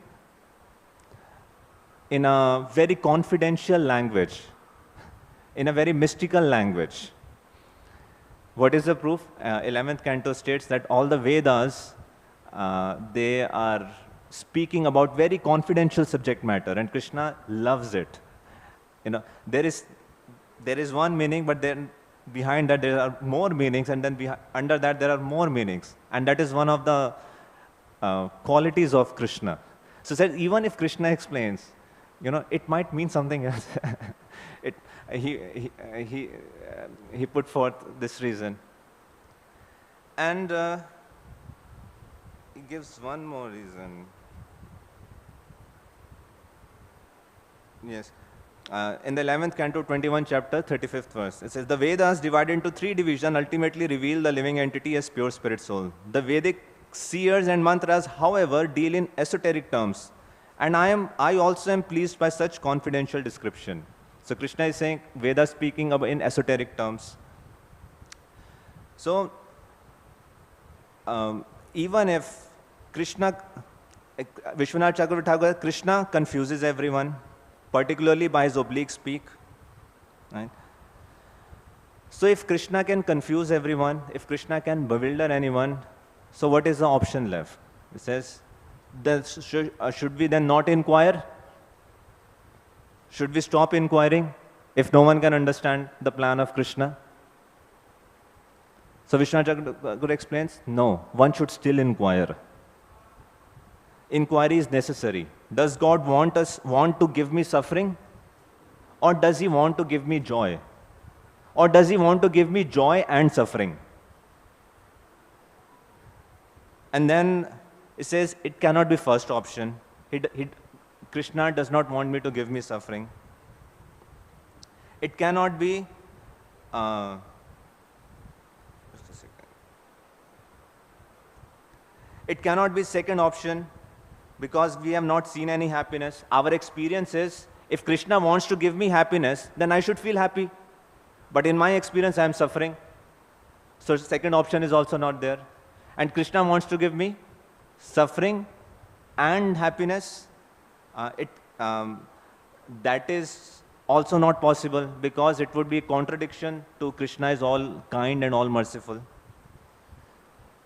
a very confidential language, in a very mystical language. What is the proof? 11th canto states that all the Vedas, they are speaking about very confidential subject matter, and Krishna loves it. There is one meaning, but then behind that there are more meanings, and then under that there are more meanings. And that is one of the qualities of Krishna. So said, even if Krishna explains, it might mean something else. He put forth this reason. And he gives one more reason. Yes. In the 11th canto, 21 chapter, 35th verse, it says, the Vedas divided into three divisions ultimately reveal the living entity as pure spirit soul. The Vedic seers and mantras, however, deal in esoteric terms. And I also am pleased by such confidential description. So Krishna is saying, Vedas speaking in esoteric terms. So, even if Krishna, Vishwanath Chakravarti Thakur, Krishna confuses everyone, particularly by his oblique speak. Right? So if Krishna can confuse everyone, if Krishna can bewilder anyone, so what is the option left? It says, should we then not inquire? Should we stop inquiring if no one can understand the plan of Krishna? So Vishwanath Guru explains, no, one should still inquire. Inquiry is necessary. Does God want to give me suffering? Or does He want to give me joy? Or does He want to give me joy and suffering? And then it says, it cannot be first option. Krishna does not want me to give me suffering. It cannot be, just a second. It cannot be second option because we have not seen any happiness. Our experience is, if Krishna wants to give me happiness, then I should feel happy. But in my experience, I am suffering. So second option is also not there. And Krishna wants to give me suffering and happiness. That is also not possible because it would be a contradiction to Krishna is all kind and all merciful.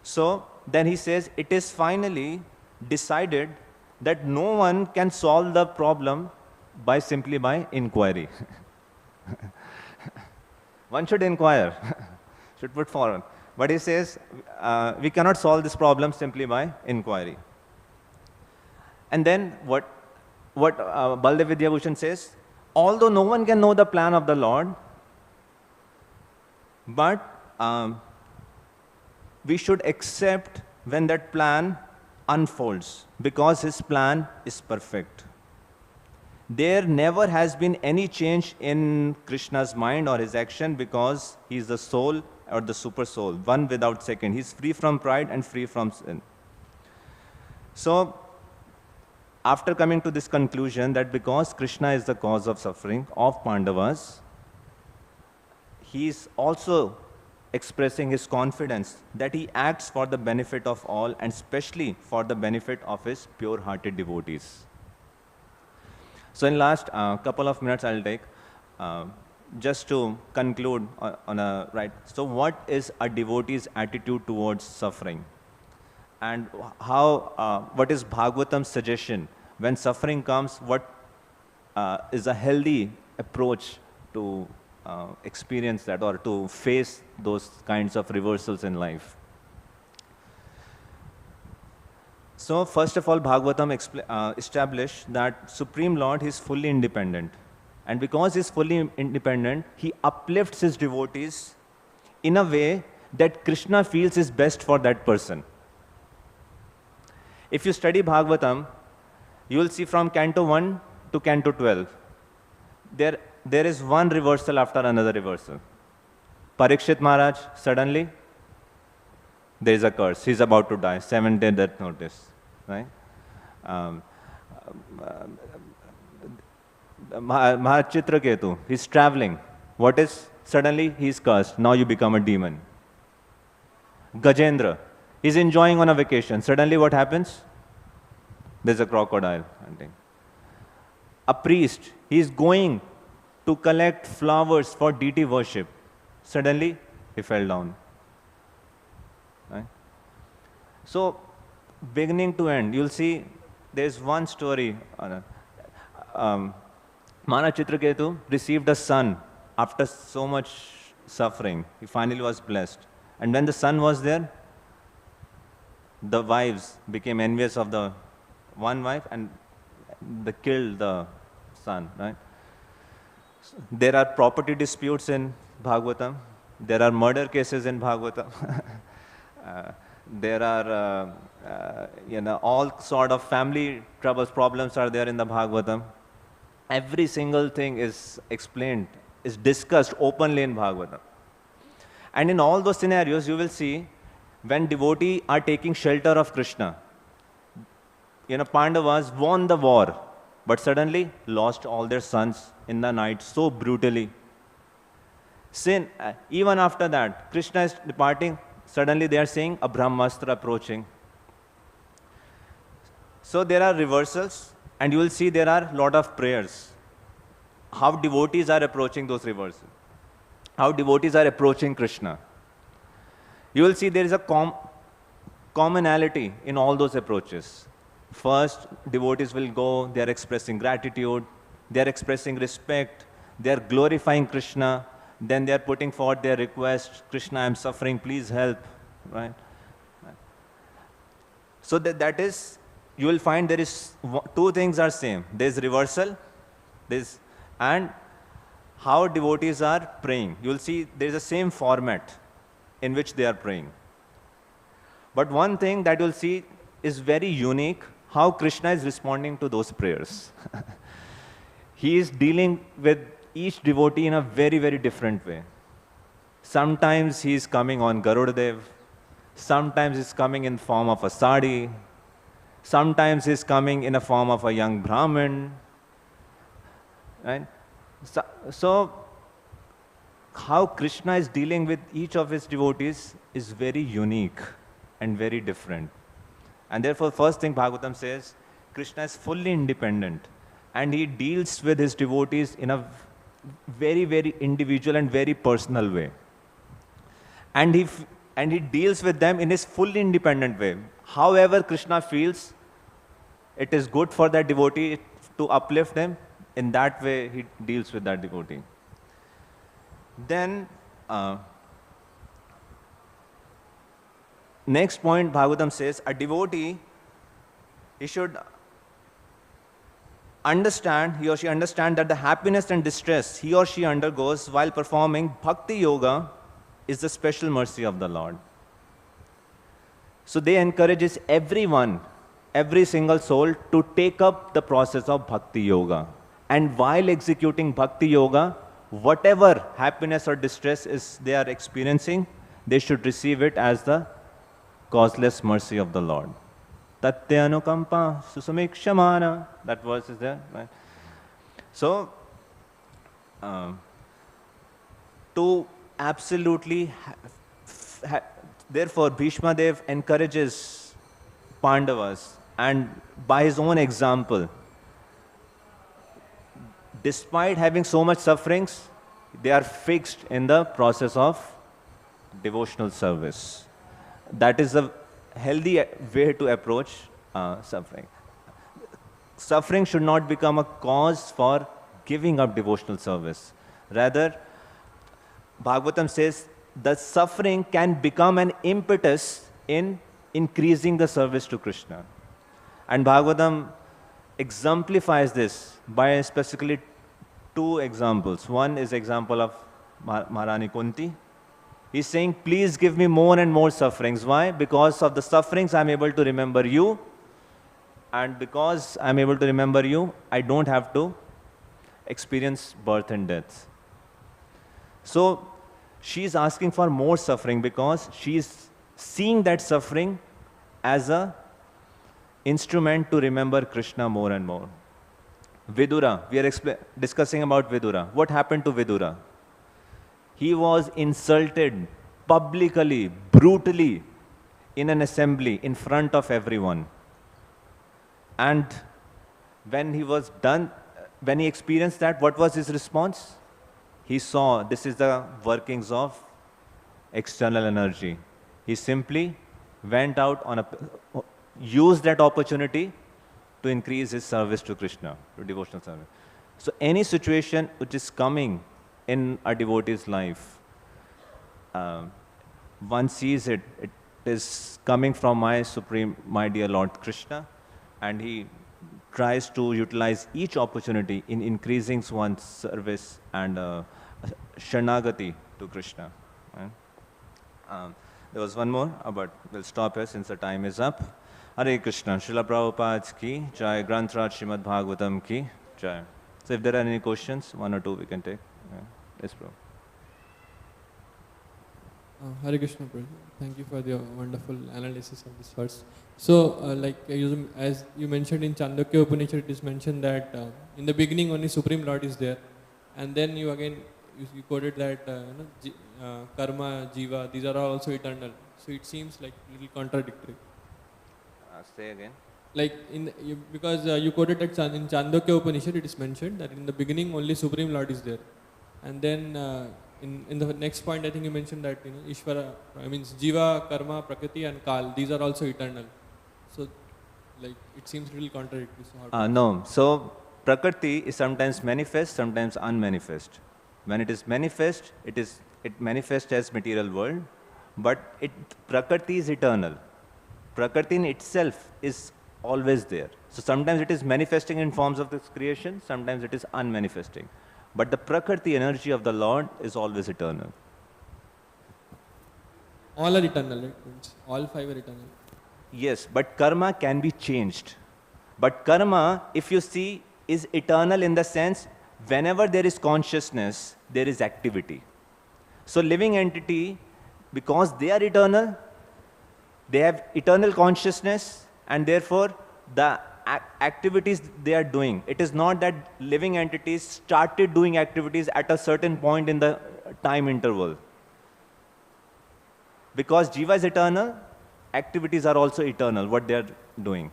So then he says, it is finally decided that no one can solve the problem simply by inquiry. One should inquire, should put forward. But he says, we cannot solve this problem simply by inquiry. And then what Baldev Vidyabhushan says, although no one can know the plan of the Lord, but we should accept when that plan unfolds, because His plan is perfect. There never has been any change in Krishna's mind or His action because He is the soul or the super soul, one without second. He is free from pride and free from sin. So, after coming to this conclusion that because Krishna is the cause of suffering of Pandavas, he is also expressing his confidence that he acts for the benefit of all and especially for the benefit of his pure-hearted devotees. So in last couple of minutes I'll take just to conclude on a right. So what is a devotee's attitude towards suffering? And what is Bhagavatam's suggestion? When suffering comes, what is a healthy approach to experience that or to face those kinds of reversals in life? So first of all, Bhagavatam established that Supreme Lord is fully independent. And because he is fully independent, he uplifts his devotees in a way that Krishna feels is best for that person. If you study Bhagavatam, you will see from Canto 1 to Canto 12, there is one reversal after another reversal. Parikshit Maharaj, suddenly, there is a curse. He is about to die, 7-day death notice. Right? Maharaj Chitraketu, he is traveling. What is? Suddenly, he is cursed. Now you become a demon. Gajendra, he is enjoying on a vacation. Suddenly, what happens? There is a crocodile hunting. A priest, he is going to collect flowers for deity worship. Suddenly, he fell down. Right? So, beginning to end, you'll see there is one story. Maharaj Chitraketu received a son after so much suffering. He finally was blessed. And when the son was there, the wives became envious of the one wife and they killed the son. Right? There are property disputes in Bhagavatam. There are murder cases in Bhagavatam. There are all sort of family troubles, problems are there in the Bhagavatam. Every single thing is explained, is discussed openly in Bhagavatam. And in all those scenarios, you will see when devotees are taking shelter of Krishna. Pandavas won the war, but suddenly lost all their sons in the night so brutally. Sin, even after that, Krishna is departing, suddenly they are saying a Brahmastra approaching. So there are reversals, and you will see there are a lot of prayers. How devotees are approaching those reversals. How devotees are approaching Krishna. You will see there is a commonality in all those approaches. First, devotees will go, they are expressing gratitude, they are expressing respect, they are glorifying Krishna, then they are putting forth their request, Krishna, I am suffering, please help, right? So that is, you will find there is two things are same. There is reversal, and how devotees are praying. You will see there is the same format in which they are praying. But one thing that you will see is very unique, how Krishna is responding to those prayers. He is dealing with each devotee in a very, very different way. Sometimes he is coming on Garudadev, sometimes he is coming in form of a sādhi, sometimes he is coming in a form of a young Brahmin. Right? So how Krishna is dealing with each of his devotees is very unique and very different. And therefore, first thing Bhagavatam says, Krishna is fully independent and he deals with his devotees in a very, very individual and very personal way. And he deals with them in his fully independent way. However Krishna feels it is good for that devotee to uplift them, in that way he deals with that devotee. Then, next point Bhagavatam says, a devotee, he should understand, he or she understand that the happiness and distress he or she undergoes while performing bhakti yoga is the special mercy of the Lord. So they encourages everyone, every single soul to take up the process of bhakti yoga. And while executing bhakti yoga, whatever happiness or distress is they are experiencing, they should receive it as the causeless mercy of the Lord. Tatyanukampa susumikshamana. That verse is there, right? So, to absolutely, therefore, Bhishma Dev encourages Pandavas, and by his own example, despite having so much sufferings, they are fixed in the process of devotional service. That is a healthy way to approach suffering. Suffering should not become a cause for giving up devotional service. Rather, Bhagavatam says that suffering can become an impetus in increasing the service to Krishna. And Bhagavatam exemplifies this by specifically two examples. One is example of Maharani Kunti. He's saying, please give me more and more sufferings. Why? Because of the sufferings, I'm able to remember you. And because I'm able to remember you, I don't have to experience birth and death. So she's asking for more suffering because she's seeing that suffering as an instrument to remember Krishna more and more. Vidura, we are discussing about Vidura. What happened to Vidura? He was insulted publicly, brutally, in an assembly, in front of everyone. And when he was done, when he experienced that, what was his response? He saw this is the workings of external energy. He simply went out on used that opportunity to increase his service to Krishna, to devotional service. So any situation which is coming in a devotee's life, one sees it is coming from my dear Lord Krishna, and he tries to utilize each opportunity in increasing one's service and Sharanagati to Krishna. Right? There was one more, but we'll stop here since the time is up. Hare Krishna, Srila Prabhupada ki Jai, Granth Raj Srimad Bhagavatam ki Jai. So if there are any questions, one or two we can take. Yeah. Yes, bro. Hare Krishna, Prabhu. Thank you for the wonderful analysis of this verse. So, as you mentioned in Chandogya Upanishad, it is mentioned that in the beginning only Supreme Lord is there, and then you again you quoted that karma, jiva, these are all also eternal. So it seems like a little contradictory. Say again. Like because you quoted that in Chandogya Upanishad, it is mentioned that in the beginning only Supreme Lord is there, and then in the next point, I think you mentioned that Ishvara, I mean Jiva, Karma, Prakriti, and Kal. These are also eternal. So, like it seems little contradictory. So no. So Prakriti is sometimes manifest, sometimes unmanifest. When it is manifest, it manifests as material world, but Prakriti is eternal. Prakriti in itself is always there. So sometimes it is manifesting in forms of this creation, sometimes it is unmanifesting. But the Prakriti energy of the Lord is always eternal. all are eternal, right? All five are eternal. Yes, but karma can be changed. But karma, if you see, is eternal in the sense, whenever there is consciousness, there is activity. So living entity, because they are eternal, they have eternal consciousness, and therefore the activities they are doing, it is not that living entities started doing activities at a certain point in the time interval. Because Jiva is eternal, activities are also eternal, what they are doing.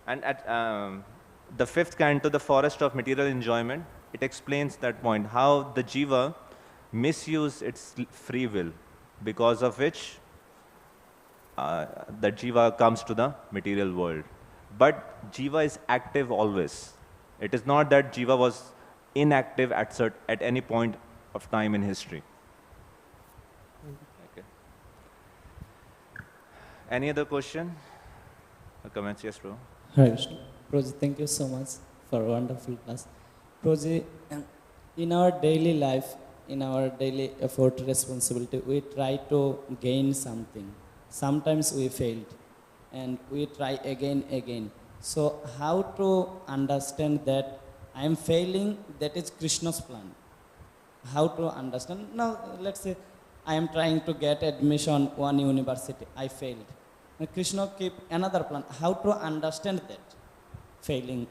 And at the fifth canto, the forest of material enjoyment, it explains that point, how the Jiva misuse its free will, because of which the Jiva comes to the material world. But Jiva is active always. It is not that Jiva was inactive at any point of time in history. Okay. Any other question or comments? Yes, bro. Hare Krishna. Prabhuji, thank you so much for a wonderful class. Prabhuji, in our daily life, in our daily effort, responsibility, we try to gain something. Sometimes we failed, and we try again. So how to understand that I am failing, that is Krishna's plan? How to understand? Now, let's say I am trying to get admission one university, I failed. Now, Krishna keep another plan. How to understand that failing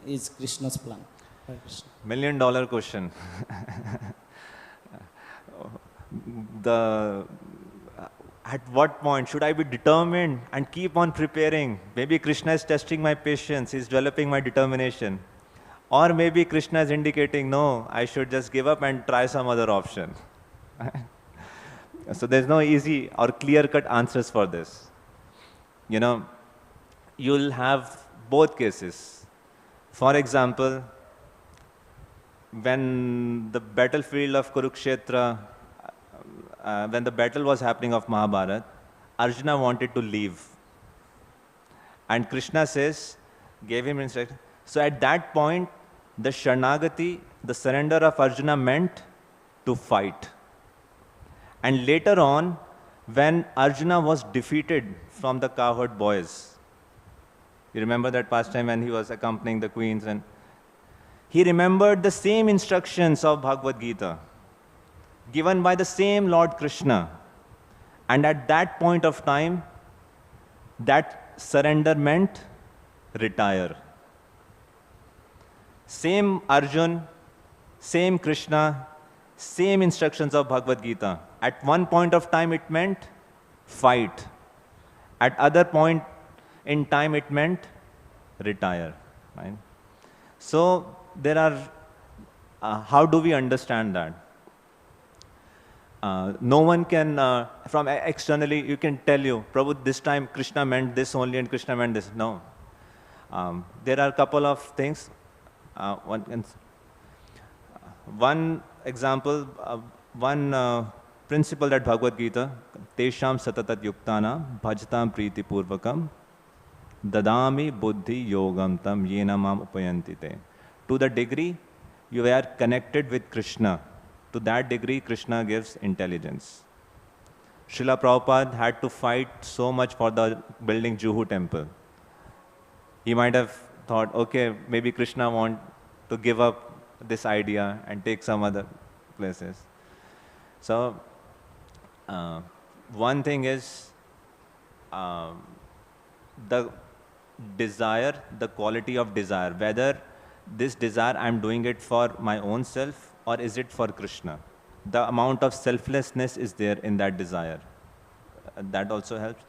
is Krishna's plan? Hare Krishna. $1 million question. At what point should I be determined and keep on preparing? Maybe Krishna is testing my patience, he's developing my determination. Or maybe Krishna is indicating, no, I should just give up and try some other option. So there's no easy or clear-cut answers for this. You know, you'll have both cases. For example, when the battlefield of Kurukshetra, when the battle was happening of Mahabharata, Arjuna wanted to leave. And Krishna says, gave him instruction. So at that point, the Sharanagati, the surrender of Arjuna meant to fight. And later on, when Arjuna was defeated from the cowherd boys, you remember that pastime when he was accompanying the queens, and he remembered the same instructions of Bhagavad Gita given by the same Lord Krishna. And at that point of time, that surrender meant retire. Same Arjun, same Krishna, same instructions of Bhagavad Gita. At one point of time it meant fight. At other point in time it meant retire. Right? So there are, how do we understand that? No one can, from externally, you can tell you, Prabhu, this time Krishna meant this only and Krishna meant this. No. There are a couple of things. One example, one principle that Bhagavad Gita, Tesham satatat yuktana bhajtam priti purvakam dadami buddhi yogam tam yena mam upayanti te. To the degree you are connected with Krishna, to that degree Krishna gives intelligence. Srila Prabhupada had to fight so much for the building Juhu temple. He might have thought, okay, maybe Krishna want to give up this idea and take some other places. So, one thing is the desire, the quality of desire, whether this desire I'm doing it for my own self or is it for Krishna. The amount of selflessness is there in that desire. That also helps.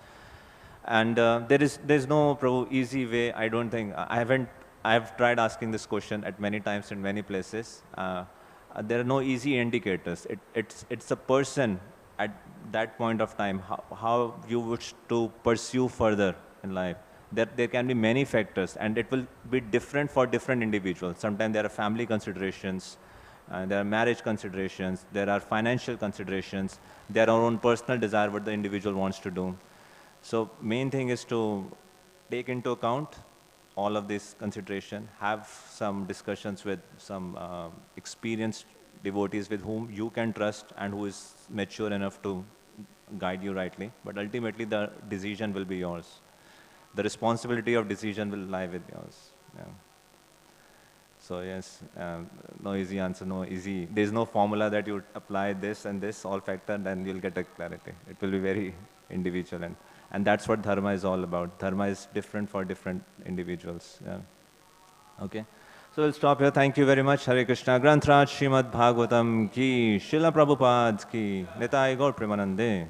And there's no easy way, I don't think. I haven't I've tried asking this question at many times in many places. There are no easy indicators. It's a person at that point of time, how you wish to pursue further in life. There can be many factors, and it will be different for different individuals. Sometimes there are family considerations, there are marriage considerations, there are financial considerations, there are own personal desire what the individual wants to do. So main thing is to take into account all of this consideration, have some discussions with some experienced devotees with whom you can trust and who is mature enough to guide you rightly. But ultimately the decision will be yours. The responsibility of decision will lie with yours. Yeah. So yes, no easy answer, no easy. There's no formula that you apply this and this, all factor, then you'll get a clarity. It will be very individual, and that's what dharma is all about. Dharma is different for different individuals. Yeah. Okay. So we'll stop here. Thank you very much. Hare Krishna. Granth Raj Srimad Bhagavatam ki, Srila Prabhupada ki, Nitai Gaur Premanande.